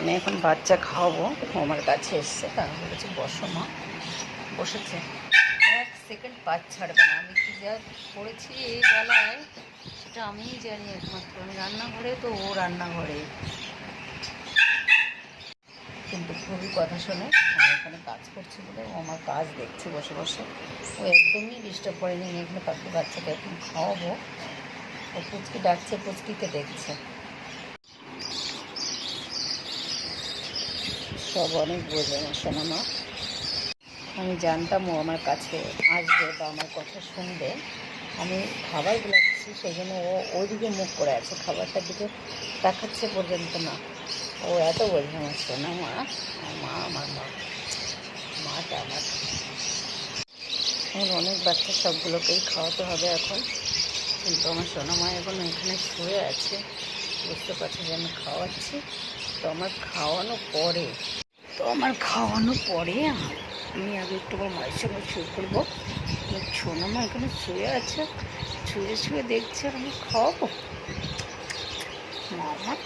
আমি এখন বাচ্চা খাওয়াবো, আমার কাছে এসছে, তারপর বলেছি বসো মা। বসেছে, 1 সেকেন্ড পা ছাড়বে না। আমি কি যা করেছি এই বেলায় সেটা আমিই জানি একমাত্র। আমি রান্নাঘরে তো ও রান্নাঘরে, কিন্তু খুবই কথা শোনে। আমি এখানে কাজ করছি বলে ও আমার কাজ দেখছে বসে বসে। ও একদমই ডিস্টার্ব করেনি। আমি এখানে পাখি বাচ্চাকে এখন খাওয়াবো। ও পুচকি ডাকছে, পুচকিকে দেখছে। সব অনেক বোঝে আমার সোনা মা। আমি জানতাম ও আমার কাছে আসবে বা আমার কথা শুনবে। আমি খাবার বিলাচ্ছি, সেই জন্য ও ওইদিকে মুখ করে আছে, খাবারটার দিকে তাকাচ্ছে পর্যন্ত না। ও এত বোঝে আমার সোনা মা। আমার মাটা আমার। এখন অনেক বাচ্চা, সবগুলোকেই খাওয়াতে হবে এখন। কিন্তু আমার সোনা মা এখন এখানে শুয়ে আছে, বুঝতে পারছি যে আমি খাওয়াচ্ছি। তো আমার খাওয়ানো পরে আমি আগে একটু আমার মায়ের সঙ্গে শুয়ে পড়বো। সোনা মা এখানে শুয়ে আছে, শুয়ে দেখছে আর আমি খাওয়াবো। মা আমার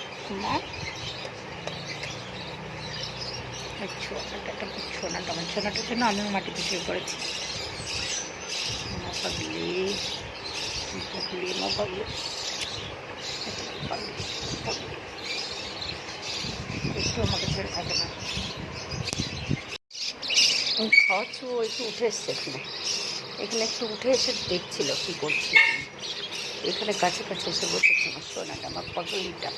ছোনাটার জন্য আমিও মাটিতে শুয়ে পড়েছি। মা পাগলি একটু আমাকে ছেড়ে থাকে না। আমি খাওয়াচ্ছি, ও একটু উঠে এসছে এখানে একটু উঠে এসে দেখছিল কী করছি আমি। এখানে কাছে এসে বসেছে আমার সোনাটা, আমার পাগলিটা।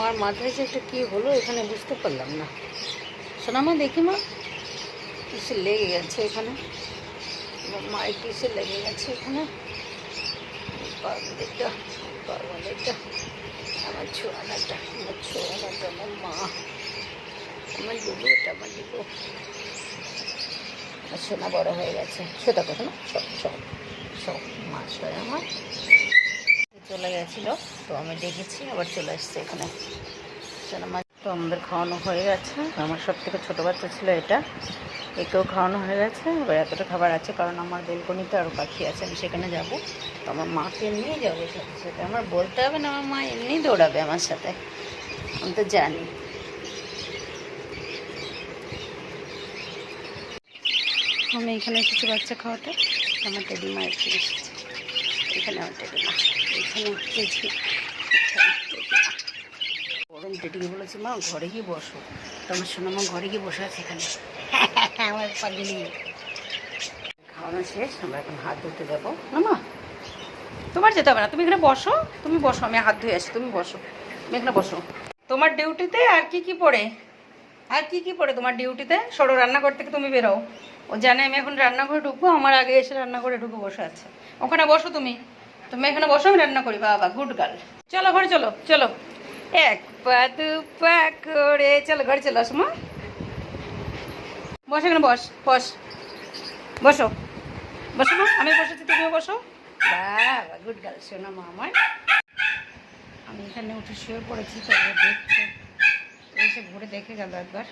মার মাথায় যে একটা কী হলো এখানে বুঝতে পারলাম না। সোনা মা দেখি মা, কিসে লেগে গেছে এখানে, আমার মায়ের কিসে লেগে গেছে এখানে। পাগলিটা আমার ছোয়ানাটা আমার মা, আমার দুটো আমার দুটো। আর সোনা বড় হয়ে গেছে, সেটা কথা না। সব মা শোয় আমার। চলে গেছিলো, তো আমি দেখেছি আবার চলে এসছে এখানে সোনা মা। তো আমাদের খাওয়ানো হয়ে গেছে। আমার সব থেকে ছোটো বাচ্চা ছিল এটা, একেও খাওয়ানো হয়ে গেছে। এবার এতটা খাবার আছে, কারণ আমার বেলকনিতে আরও পাখি আছে, আমি সেখানে যাবো। তো আমার মাকে নিয়ে যাবো সাথে আমার বলতে হবে না, আমার মা এমনিই দৌড়াবে আমার সাথে, আমি তো জানি। আমি এখানে কিছু বাচ্চা খাওয়াতে, আমার টেডিমা একটু এসেছে। এখানে আমার টেডিমা, এখানে উঠেছি। গরম টেডিকে বলেছি মা ঘরে গিয়ে বসো, তো আমার শোনো মা ঘরে গিয়ে বসে আছে এখানে। আমার পাগলি। খাওয়ানো শেষ, আমরা এখন হাত ধুতে যাবো না মা। তোমার যেতে হবে না, তুমি এখানে বসো, আমি হাত ধুয়ে আসি, তুমি বসো, তুমি এখানে বসো। তোমার ডিউটিতে আর কি পড়ে তোমার ডিউটিতে? সরো, রান্নাঘর থেকে তুমি বেরো। ও জানে আমি এখন রান্নাঘরে ঢুকবো, আমার আগে এসে রান্নাঘরে ঢুকে বসে আছে। ওখানে বসো, তুমি এখানে বসো, আমি রান্না করি। বাবা গুড গার্ল। চলো ঘরে চলো 1 পা 2 পা করে চলো ঘরে চলো। আসো মা, বসো এখানে, বসো মা, আমি বসেছি, তুমিও বসো। বাবা গুড গার্ল, শোনা মা আমার। আমি এখানে উঠে শুয়ে পড়েছি, তো দেখছে, এসে ঘুরে দেখে গেল একবার।